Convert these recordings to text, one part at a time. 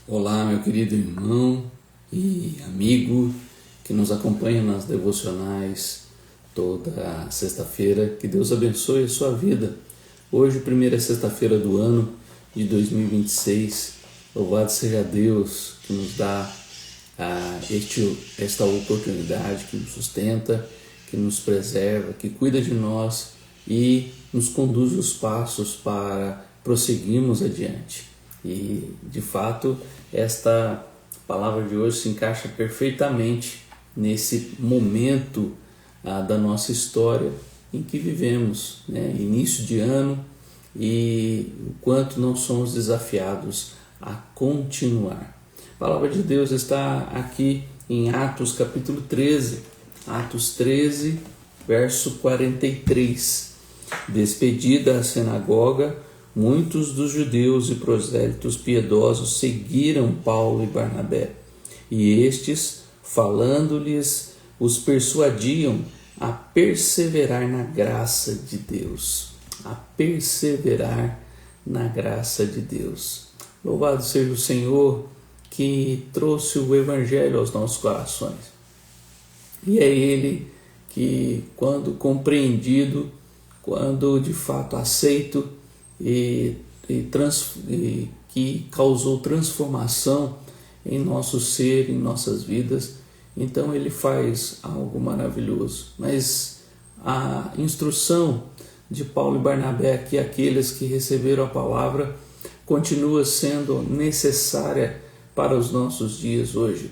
Olá, meu querido irmão e amigo que nos acompanha nas devocionais toda sexta-feira. Que Deus abençoe a sua vida. Hoje, primeira sexta-feira do ano de 2026. Louvado seja Deus que nos dá esta oportunidade, que nos sustenta, que nos preserva, que cuida de nós e nos conduz os passos para prosseguirmos adiante. E, de fato, esta palavra de hoje se encaixa perfeitamente nesse momento da nossa história em que vivemos, né? Início de ano, e o quanto não somos desafiados a continuar. A palavra de Deus está aqui em Atos capítulo 13, Atos 13, verso 43. Despedida a sinagoga, muitos dos judeus e prosélitos piedosos seguiram Paulo e Barnabé, e estes, falando-lhes, os persuadiam a perseverar na graça de Deus. A perseverar na graça de Deus. Louvado seja o Senhor que trouxe o Evangelho aos nossos corações. E é Ele que, quando compreendido, quando de fato aceito, que causou transformação em nosso ser, em nossas vidas, então Ele faz algo maravilhoso. Mas a instrução de Paulo e Barnabé, que aqueles que receberam a palavra, continua sendo necessária para os nossos dias hoje.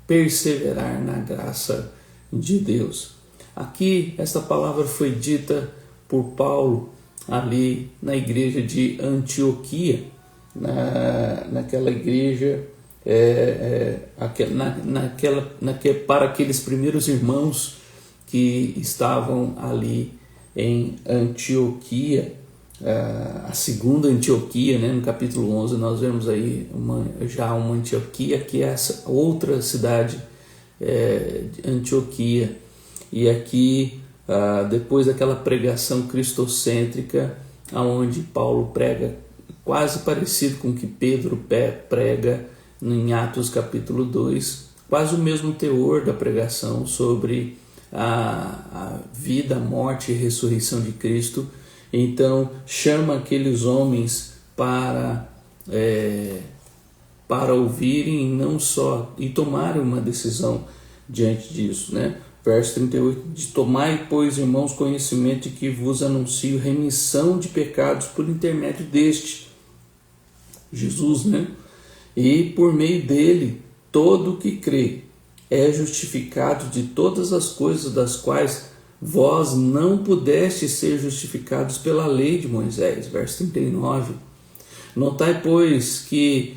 Perseverar na graça de Deus. Aqui, esta palavra foi dita por Paulo ali na igreja de Antioquia, naquela igreja, para aqueles primeiros irmãos que estavam ali em Antioquia, a segunda Antioquia, né? No capítulo 11 nós vemos aí uma Antioquia, que é essa outra cidade, Antioquia. E aqui, depois daquela pregação cristocêntrica, onde Paulo prega quase parecido com o que Pedro prega em Atos capítulo 2, quase o mesmo teor da pregação sobre a vida, morte e ressurreição de Cristo. Então chama aqueles homens para ouvirem não só e tomarem uma decisão diante disso, né? Verso 38, de tomai, pois, irmãos, conhecimento de que vos anuncio remissão de pecados por intermédio deste, Jesus, né? E por meio dele, todo o que crê é justificado de todas as coisas das quais vós não pudestes ser justificados pela lei de Moisés. Verso 39. Notai, pois, que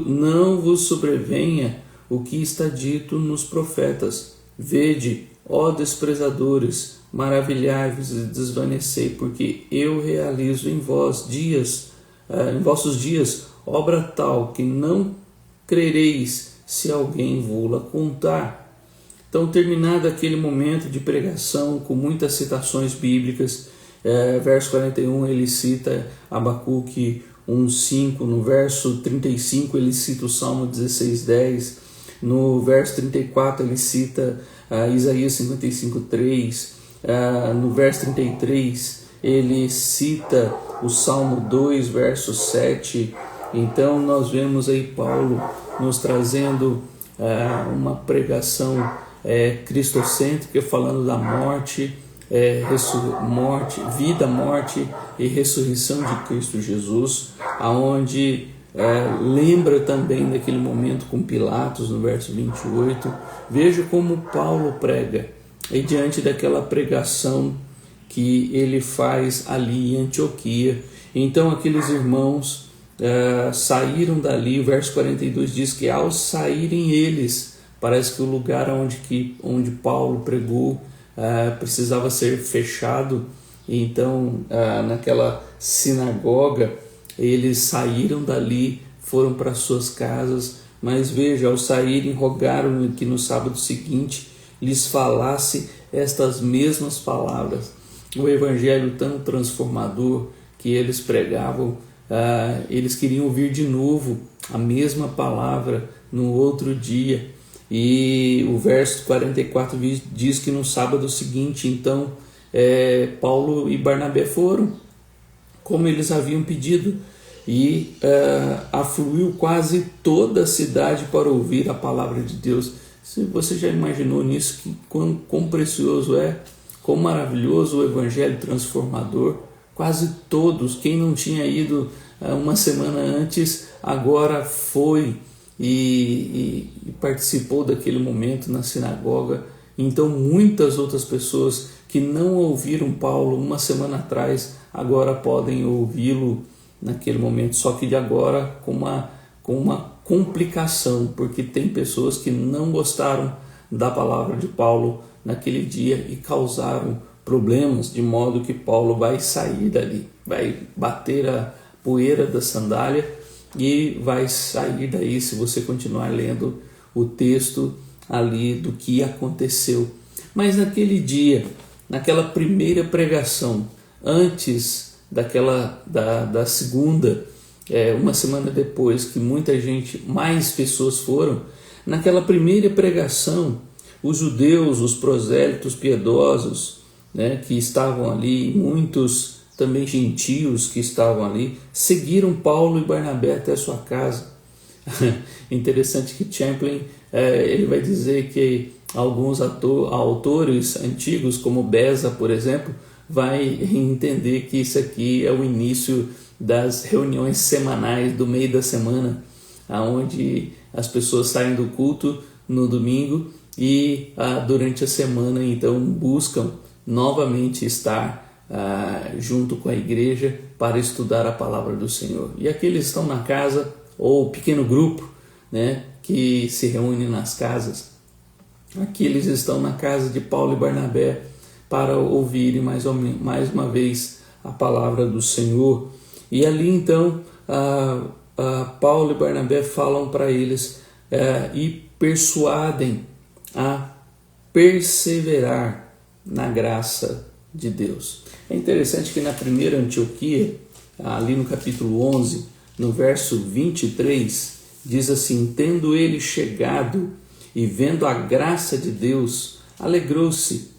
não vos sobrevenha o que está dito nos profetas. Vede, ó desprezadores, maravilhai-vos e desvanecei, porque eu realizo em vossos dias, obra tal que não crereis se alguém vô-la contar. Então, terminado aquele momento de pregação com muitas citações bíblicas, verso 41 ele cita Abacuque 1:5, no verso 35 ele cita o Salmo 16:10, no verso 34 ele cita Isaías 55:3, no verso 33 ele cita o Salmo 2, verso 7. Então nós vemos aí Paulo nos trazendo uma pregação cristocêntrica, falando da morte, vida, morte e ressurreição de Cristo Jesus, aonde lembra também daquele momento com Pilatos, no verso 28. Veja como Paulo prega, e diante daquela pregação que ele faz ali em Antioquia, então aqueles irmãos saíram dali. O verso 42 diz que ao saírem eles, parece que o lugar onde Paulo pregou precisava ser fechado. Então naquela sinagoga eles saíram dali, foram para suas casas, mas veja, ao saírem rogaram que no sábado seguinte lhes falasse estas mesmas palavras. O evangelho tão transformador que eles pregavam eles queriam ouvir de novo a mesma palavra no outro dia. E o verso 44 diz que no sábado seguinte, então, Paulo e Barnabé foram, como eles haviam pedido, e afluiu quase toda a cidade para ouvir a palavra de Deus. Se você já imaginou nisso, que quão precioso quão maravilhoso o evangelho transformador. Quase todos, quem não tinha ido uma semana antes, agora foi e participou daquele momento na sinagoga. Então muitas outras pessoas que não ouviram Paulo uma semana atrás, agora podem ouvi-lo naquele momento, só que de agora com uma complicação, porque tem pessoas que não gostaram da palavra de Paulo naquele dia e causaram problemas, de modo que Paulo vai sair dali, vai bater a poeira da sandália e vai sair daí, se você continuar lendo o texto ali do que aconteceu. Mas naquele dia, naquela primeira pregação, antes da segunda, uma semana depois que muita gente, mais pessoas foram, naquela primeira pregação, os judeus, os prosélitos piedosos, que estavam ali, muitos também gentios que estavam ali, seguiram Paulo e Barnabé até sua casa. Interessante que Champlin ele vai dizer que alguns autores antigos, como Beza, por exemplo, vai entender que isso aqui é o início das reuniões semanais do meio da semana, onde as pessoas saem do culto no domingo e durante a semana então buscam novamente estar junto com a igreja para estudar a palavra do Senhor. E aqui eles estão na casa, ou pequeno grupo, que se reúne nas casas. Aqui eles estão na casa de Paulo e Barnabé para ouvirem mais uma vez a palavra do Senhor. E ali então Paulo e Barnabé falam para eles e persuadem a perseverar na graça de Deus. É interessante que na primeira Antioquia, ali no capítulo 11, no verso 23, diz assim: tendo ele chegado e vendo a graça de Deus, alegrou-se.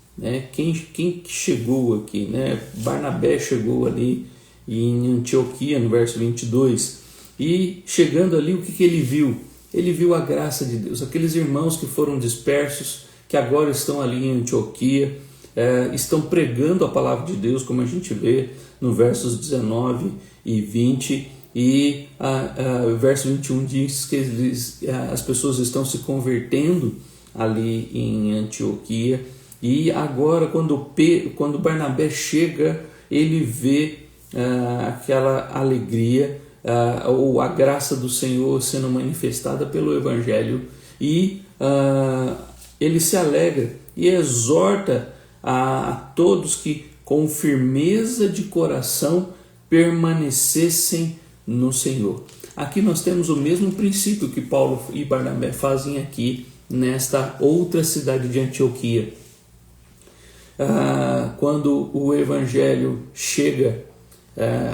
Quem chegou aqui? Barnabé chegou ali em Antioquia, no verso 22, e chegando ali, o que ele viu? Ele viu a graça de Deus. Aqueles irmãos que foram dispersos, que agora estão ali em Antioquia, estão pregando a palavra de Deus, como a gente vê no versos 19 e 20, e o verso 21 diz que as pessoas estão se convertendo ali em Antioquia. E agora, quando Barnabé chega, ele vê aquela alegria, ou a graça do Senhor sendo manifestada pelo Evangelho, e ele se alegra e exorta a todos que com firmeza de coração permanecessem no Senhor. Aqui nós temos o mesmo princípio que Paulo e Barnabé fazem aqui nesta outra cidade de Antioquia. Quando o Evangelho chega,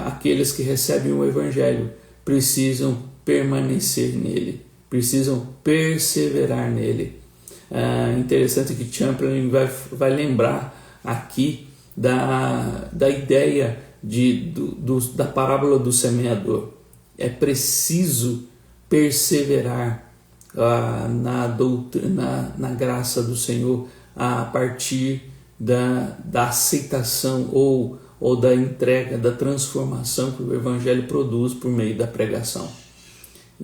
aqueles que recebem o Evangelho precisam permanecer nele, precisam perseverar nele. Interessante que Champlin vai lembrar aqui da ideia da parábola do semeador. É preciso perseverar na graça do Senhor a partir da aceitação ou da entrega, da transformação que o Evangelho produz por meio da pregação.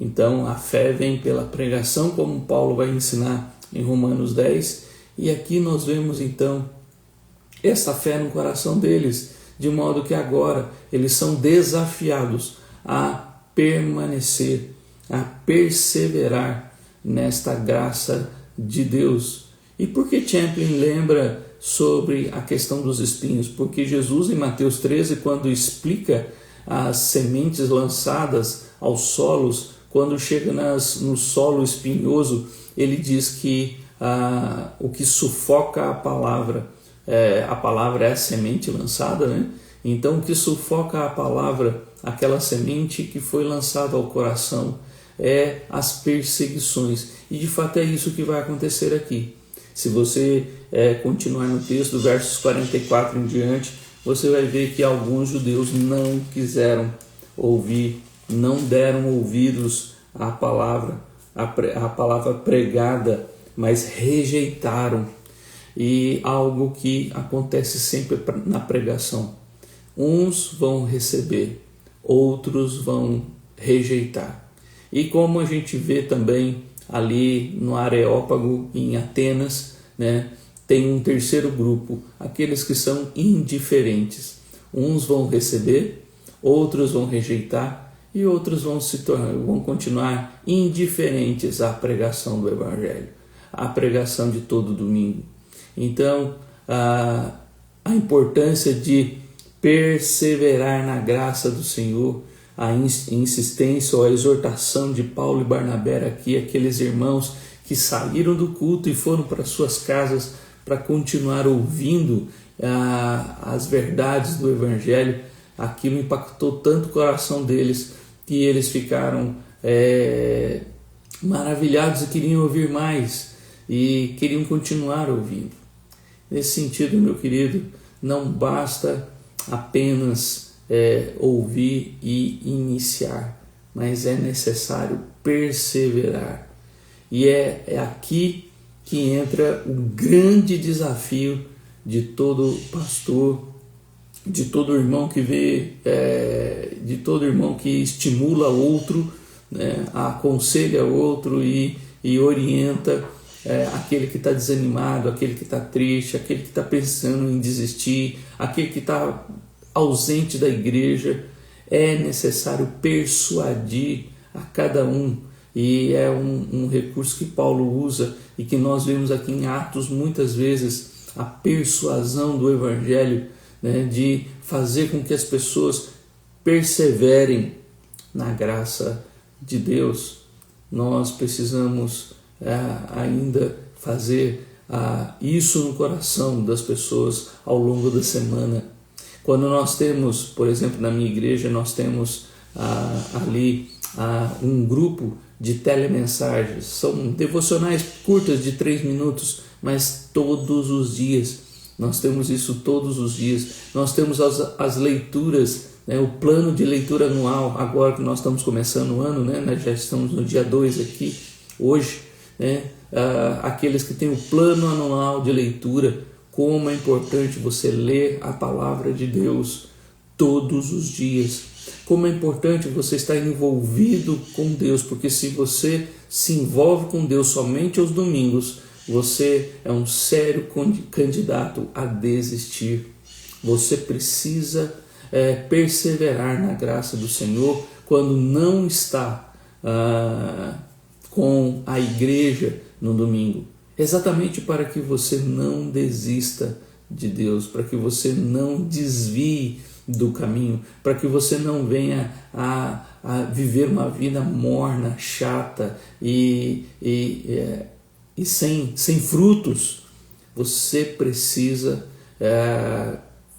Então a fé vem pela pregação, como Paulo vai ensinar em Romanos 10, e aqui nós vemos então essa fé no coração deles, de modo que agora eles são desafiados a permanecer, a perseverar nesta graça de Deus. E por que Champlin lembra sobre a questão dos espinhos? Porque Jesus, em Mateus 13, quando explica as sementes lançadas aos solos, quando chega no solo espinhoso, ele diz que o que sufoca a palavra é a semente lançada, Então o que sufoca a palavra aquela semente que foi lançada ao coração, é as perseguições. E de fato é isso que vai acontecer aqui. Se você continuar no texto, versos 44 em diante, você vai ver que alguns judeus não quiseram ouvir, não deram ouvidos à palavra, à palavra pregada, mas rejeitaram. E algo que acontece sempre na pregação: uns vão receber, outros vão rejeitar. E como a gente vê também ali no Areópago, em Atenas, né, tem um terceiro grupo, aqueles que são indiferentes. Uns vão receber, outros vão rejeitar e outros vão continuar indiferentes à pregação do Evangelho, à pregação de todo domingo. Então, a importância de perseverar na graça do Senhor, a insistência ou a exortação de Paulo e Barnabé aqui, aqueles irmãos que saíram do culto e foram para suas casas para continuar ouvindo as verdades do Evangelho, aquilo impactou tanto o coração deles que eles ficaram maravilhados e queriam ouvir mais e queriam continuar ouvindo. Nesse sentido, meu querido, não basta apenas ouvir e iniciar, mas é necessário perseverar. E é aqui que entra o grande desafio de todo pastor, de todo irmão que vê, de todo irmão que estimula outro, né, aconselha outro e orienta aquele que está desanimado, aquele que está triste, aquele que está pensando em desistir, aquele que está ausente da igreja. É necessário persuadir a cada um, e é um recurso que Paulo usa e que nós vemos aqui em Atos muitas vezes, a persuasão do Evangelho, né, de fazer com que as pessoas perseverem na graça de Deus. Nós precisamos ainda fazer isso no coração das pessoas ao longo da semana. Quando nós temos, por exemplo, na minha igreja, nós temos ali um grupo de telemensagens. São devocionais curtas de 3 minutos, mas todos os dias. Nós temos isso todos os dias. Nós temos as leituras, né, o plano de leitura anual, agora que nós estamos começando o ano, né, nós já estamos no dia 2 aqui, hoje, né, aqueles que têm o plano anual de leitura. Como é importante você ler a palavra de Deus todos os dias. Como é importante você estar envolvido com Deus, porque se você se envolve com Deus somente aos domingos, você é um sério candidato a desistir. Você precisa perseverar na graça do Senhor quando não está com a igreja no domingo. Exatamente para que você não desista de Deus, para que você não desvie do caminho, para que você não venha a viver uma vida morna, chata e sem frutos. Você precisa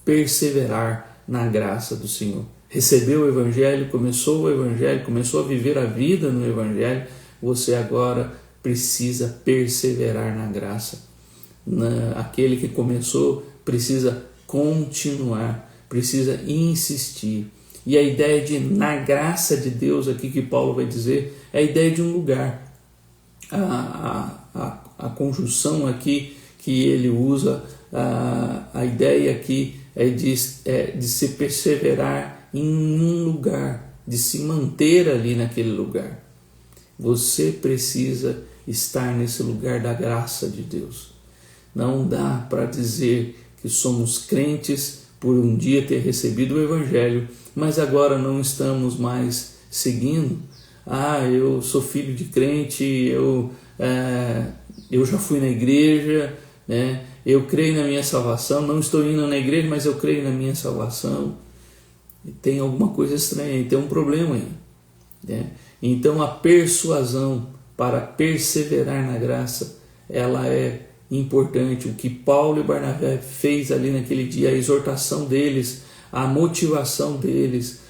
perseverar na graça do Senhor. Recebeu o Evangelho, começou o Evangelho, começou a viver a vida no Evangelho, você agora precisa perseverar na graça. Aquele que começou precisa continuar, precisa insistir. E a ideia de na graça de Deus aqui que Paulo vai dizer é a ideia de um lugar. A conjunção aqui que ele usa, a ideia aqui é de se perseverar em um lugar, de se manter ali naquele lugar. Você precisa estar nesse lugar da graça de Deus. Não dá para dizer que somos crentes por um dia ter recebido o Evangelho, mas agora não estamos mais seguindo. Eu sou filho de crente, eu já fui na igreja, né? Eu creio na minha salvação, não estou indo na igreja, mas eu creio na minha salvação. E tem alguma coisa estranha, tem um problema aí, né? Então a persuasão para perseverar na graça, ela é importante. O que Paulo e Barnabé fez ali naquele dia, a exortação deles, a motivação deles,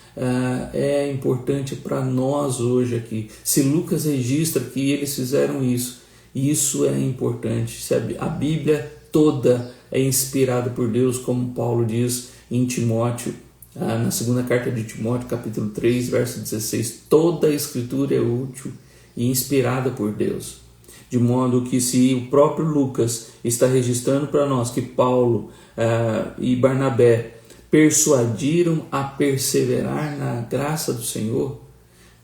é importante para nós hoje aqui. Se Lucas registra que eles fizeram isso, isso é importante. Se a Bíblia toda é inspirada por Deus, como Paulo diz em Timóteo, na segunda carta de Timóteo, capítulo 3, verso 16, toda a Escritura é útil e inspirada por Deus. De modo que se o próprio Lucas está registrando para nós que Paulo e Barnabé persuadiram a perseverar na graça do Senhor,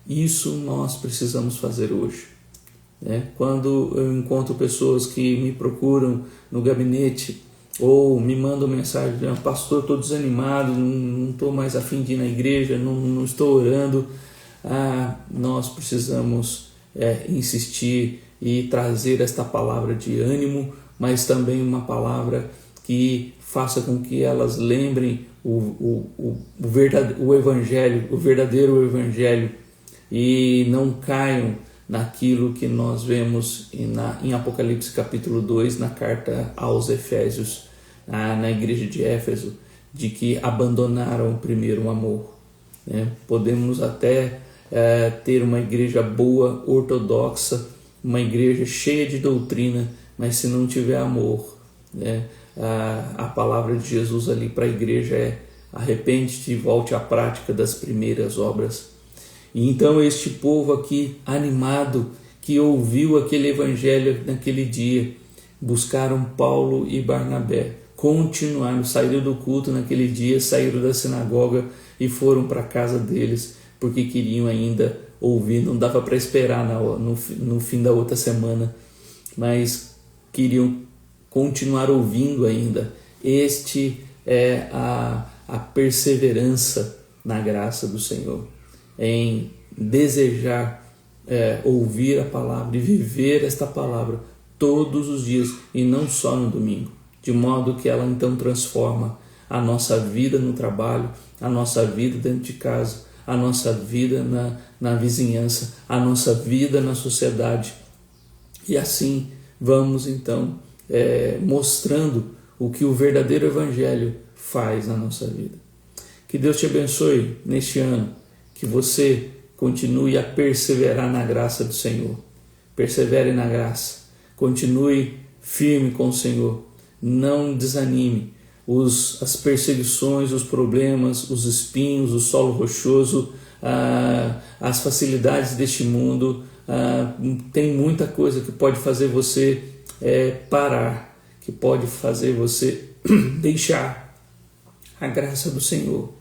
isso nós precisamos fazer hoje. Quando eu encontro pessoas que me procuram no gabinete ou me mandam mensagem, pastor, estou desanimado, não estou mais a fim de ir na igreja, não estou orando, nós precisamos insistir e trazer esta palavra de ânimo, mas também uma palavra que faça com que elas lembrem o verdadeiro evangelho e não caiam naquilo que nós vemos em Apocalipse capítulo 2, na carta aos Efésios, na igreja de Éfeso, de que abandonaram o primeiro amor. Podemos até ter uma igreja boa, ortodoxa, uma igreja cheia de doutrina, mas se não tiver amor, a palavra de Jesus ali para a igreja é: arrepende-te e volte à prática das primeiras obras. E então este povo aqui, animado, que ouviu aquele evangelho naquele dia, buscaram Paulo e Barnabé, continuaram, saíram do culto naquele dia, saíram da sinagoga e foram para a casa deles, porque queriam ainda ouvir. Não dava para esperar no fim da outra semana, mas queriam continuar ouvindo ainda. Este é a perseverança na graça do Senhor, em desejar ouvir a palavra e viver esta palavra todos os dias e não só no domingo, de modo que ela então transforma a nossa vida no trabalho, a nossa vida dentro de casa, a nossa vida na vizinhança, a nossa vida na sociedade. E assim vamos então mostrando o que o verdadeiro evangelho faz na nossa vida. Que Deus te abençoe neste ano, que você continue a perseverar na graça do Senhor. Persevere na graça, continue firme com o Senhor, não desanime. As perseguições, os problemas, os espinhos, o solo rochoso, as facilidades deste mundo, tem muita coisa que pode fazer você parar, que pode fazer você deixar a graça do Senhor.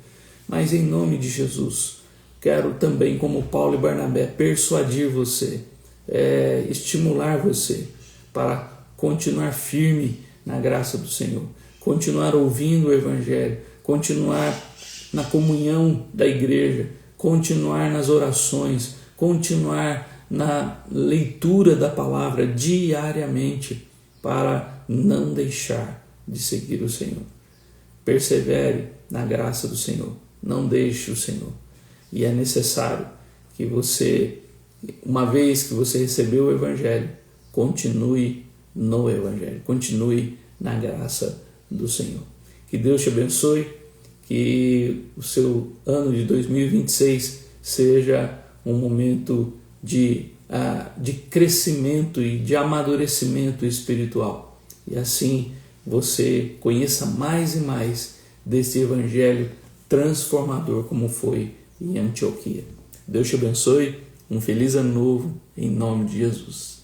Mas em nome de Jesus, quero também, como Paulo e Barnabé, persuadir você, estimular você para continuar firme na graça do Senhor, continuar ouvindo o Evangelho, continuar na comunhão da igreja, continuar nas orações, continuar na leitura da palavra diariamente, para não deixar de seguir o Senhor. Persevere na graça do Senhor, não deixe o Senhor. E é necessário que você, uma vez que você recebeu o Evangelho, continue no Evangelho, continue na graça do Senhor. Que Deus te abençoe, que o seu ano de 2026 seja um momento de crescimento e de amadurecimento espiritual. E assim você conheça mais e mais desse Evangelho transformador como foi em Antioquia. Deus te abençoe, um feliz ano novo, em nome de Jesus.